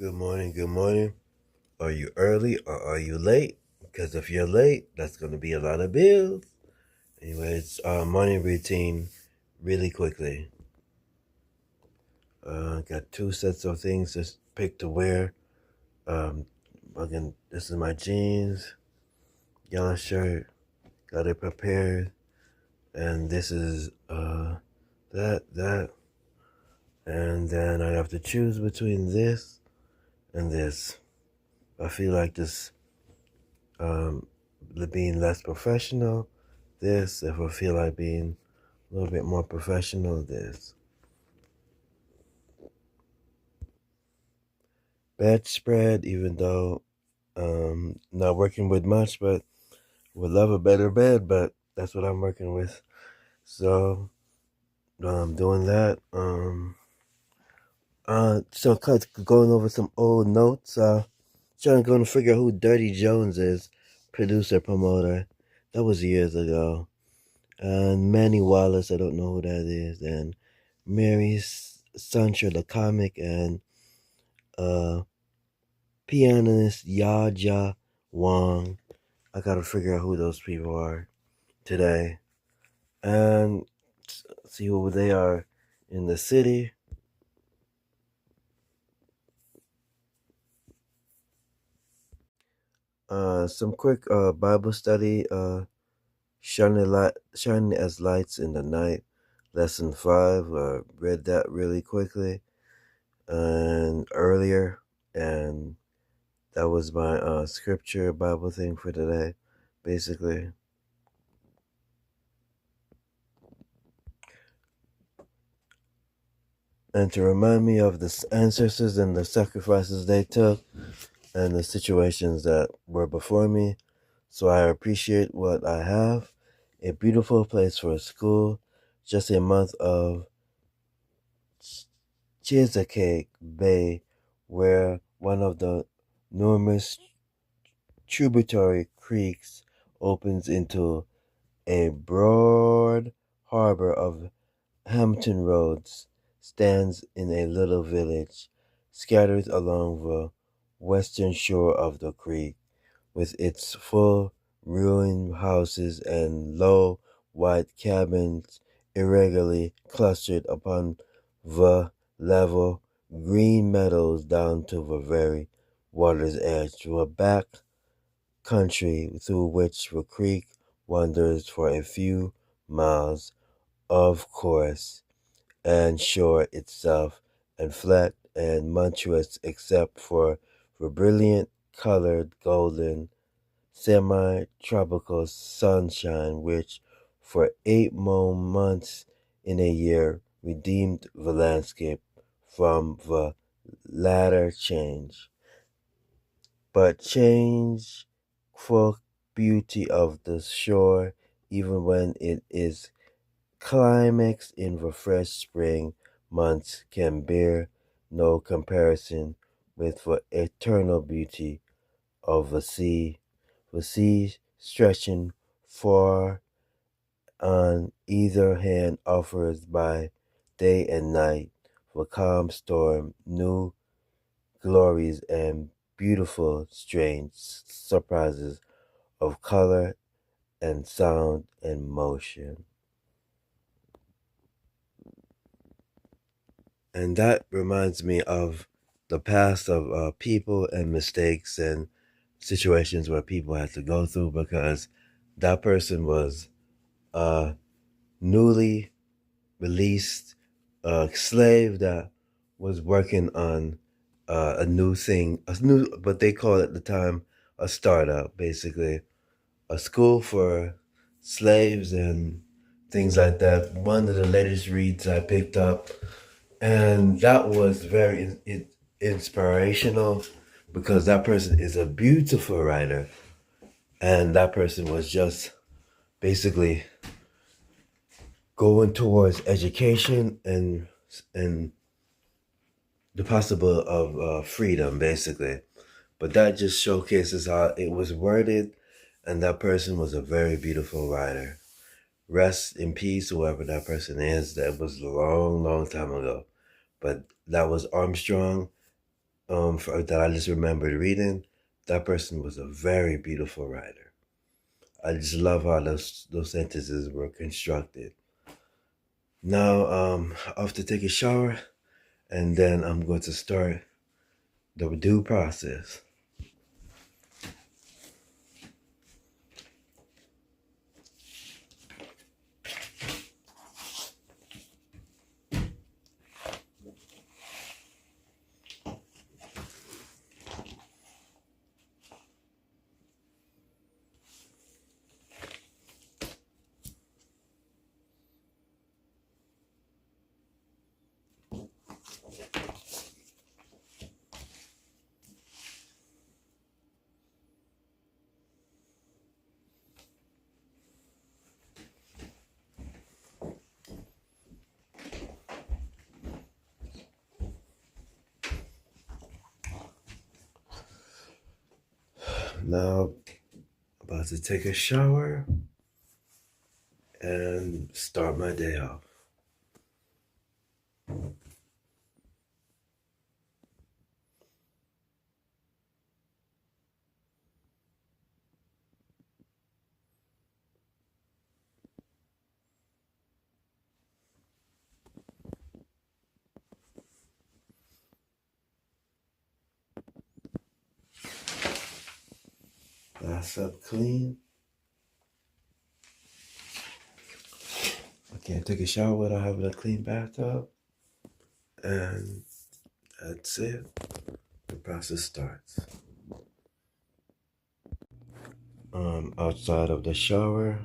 Good morning, good morning. Are you early or are you late? Because if you're late, that's going to be a lot of bills. Anyways, morning routine really quickly. Got two sets of things to pick to wear. Again, this is my jeans, yellow shirt, got it prepared. And this is that. And then I have to choose between this and this. I feel like this um, being less professional, this. If I feel like being a little bit more professional, this. Bedspread, even though not working with much, but would love a better bed, but that's what I'm working with. So doing that. Going over some old notes. Trying to figure out who Dirty Jones is, producer promoter. That was years ago. And Manny Wallace, I don't know who that is, and Mary Sancho the comic, and uh pianist Yaja Wong. I gotta figure out who those people are today and see who they are in the city. Some quick Bible study. Shining as lights in the night. Lesson 5. Read that really quickly and earlier, and that was my scripture Bible thing for today, basically. And to remind me of the ancestors and the sacrifices they took and the situations that were before me. So I appreciate what I have. A beautiful place for a school. Just a month of Chesapeake Bay, where one of the numerous tributary creeks opens into a broad harbor of Hampton Roads, stands in a little village scattered along the western shore of the creek, with its full ruined houses and low white cabins irregularly clustered upon the level green meadows down to the very water's edge, to a back country through which the creek wanders for a few miles, of course, and shore itself, and flat and monstrous except for the brilliant colored golden semi-tropical sunshine which for 8 more months in a year redeemed the landscape from the latter change. But change for beauty of the shore, even when it is climax in the fresh spring months, can bear no comparison with the eternal beauty of the sea stretching far on either hand offers by day and night the calm storm, new glories and beautiful strange surprises of color and sound and motion. And that reminds me of the past of people and mistakes and situations where people had to go through, because that person was a newly released slave that was working on a new thing, but they call it at the time a startup, basically a school for slaves and things like that. One of the latest reads I picked up, and that was very inspirational, because that person is a beautiful writer, and that person was just basically going towards education and the possible of freedom, basically. But that just showcases how it was worded, and that person was a very beautiful writer. Rest in peace, whoever that person is. That was a long, long time ago. But that was Armstrong that I just remembered reading. That person was a very beautiful writer. I just love how those sentences were constructed. Now, I have to take a shower, and then I'm going to start the due process. Now, about to take a shower and start my day off. Glass up clean. I can't take a shower without having a clean bathtub. And that's it. The process starts. Outside of the shower.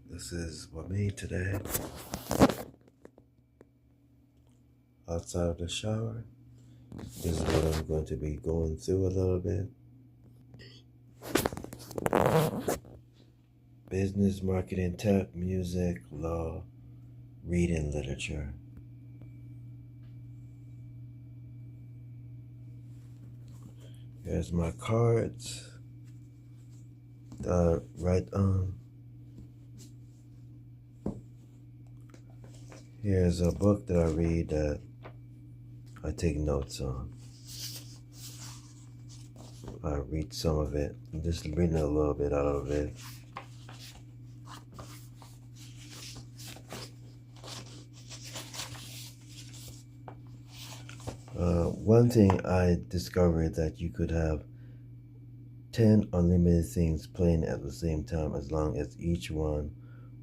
This is what me today. Outside of the shower. This is what I'm going to be going through a little bit. Business, marketing, tech, music, law, reading, literature. Here's my cards. Here's a book that I read that I take notes on. I read some of it. I'm just reading a little bit out of it. One thing I discovered that you could have 10 unlimited things playing at the same time as long as each one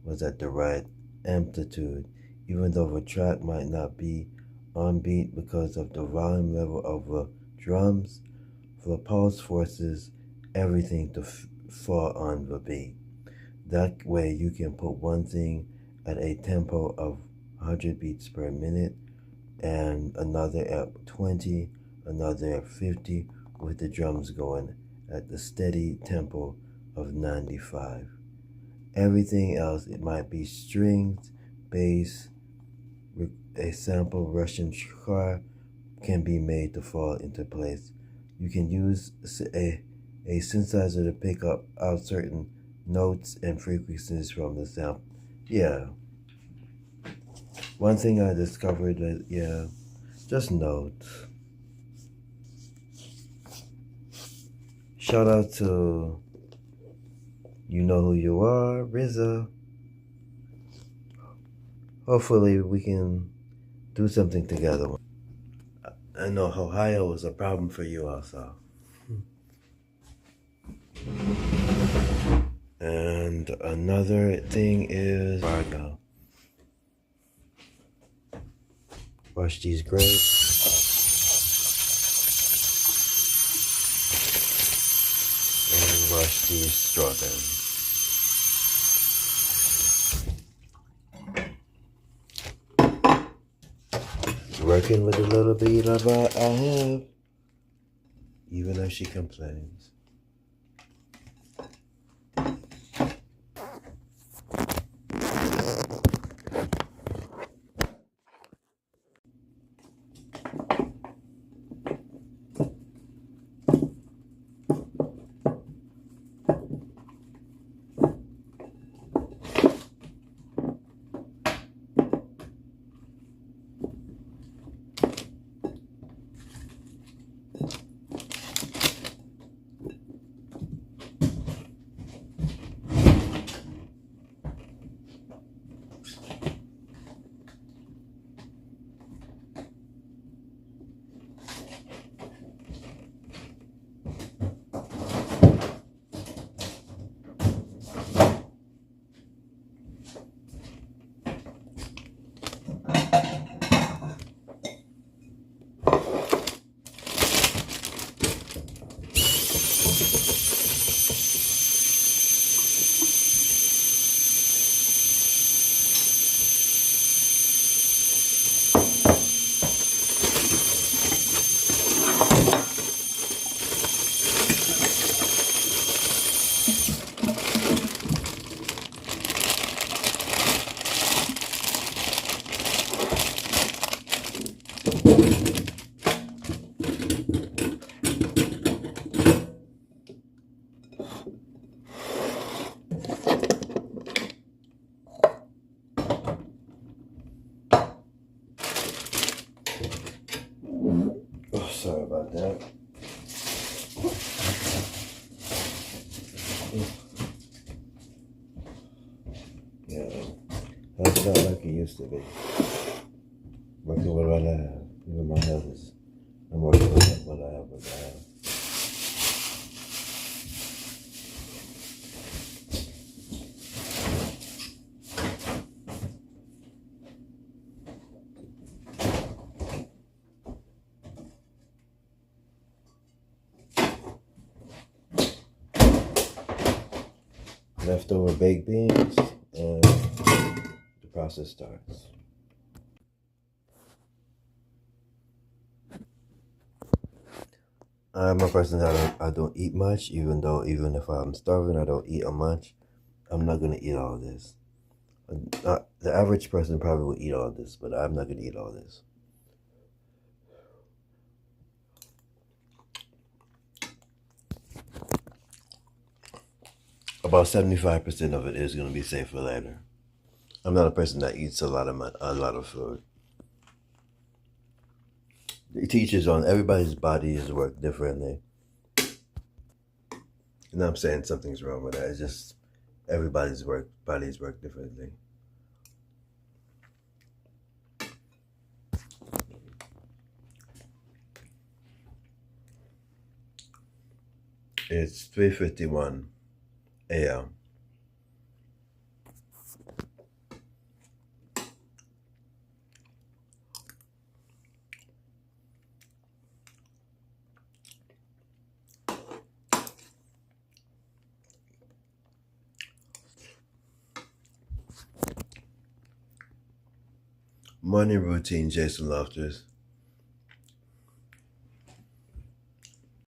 was at the right amplitude, even though the track might not be on beat because of the volume level of the drums. The pulse forces everything to fall on the beat. That way you can put one thing at a tempo of 100 beats per minute and another at 20, another at 50, with the drums going at the steady tempo of 95. Everything else, it might be strings, bass, a sample Russian car can be made to fall into place. You can use a synthesizer to pick up out certain notes and frequencies from the sample. Yeah. One thing I discovered that, just notes. Shout out to You Know Who You Are, RZA. Hopefully we can do something together. I know Ohio is a problem for you also. And another thing is wash these grapes. And wash these strawberries. Working with a little bit of what I have, even though she complains. Sorry about that. Yeah, that's not like it used to be. Working with what I have. Even my health is. I'm working with what I have. What I have. Leftover baked beans, and the process starts. I'm a person that I don't eat much, even if I'm starving, I don't eat much. I'm not gonna eat all this. The average person probably will eat all this, but I'm not gonna eat all this. About 75% of it is gonna be safe for later. I'm not a person that eats a lot of food. It teaches on everybody's bodies work differently. And I'm saying something's wrong with that. It's just everybody's bodies work differently. It's 3:51 a.m. Morning routine, Jason Loftus.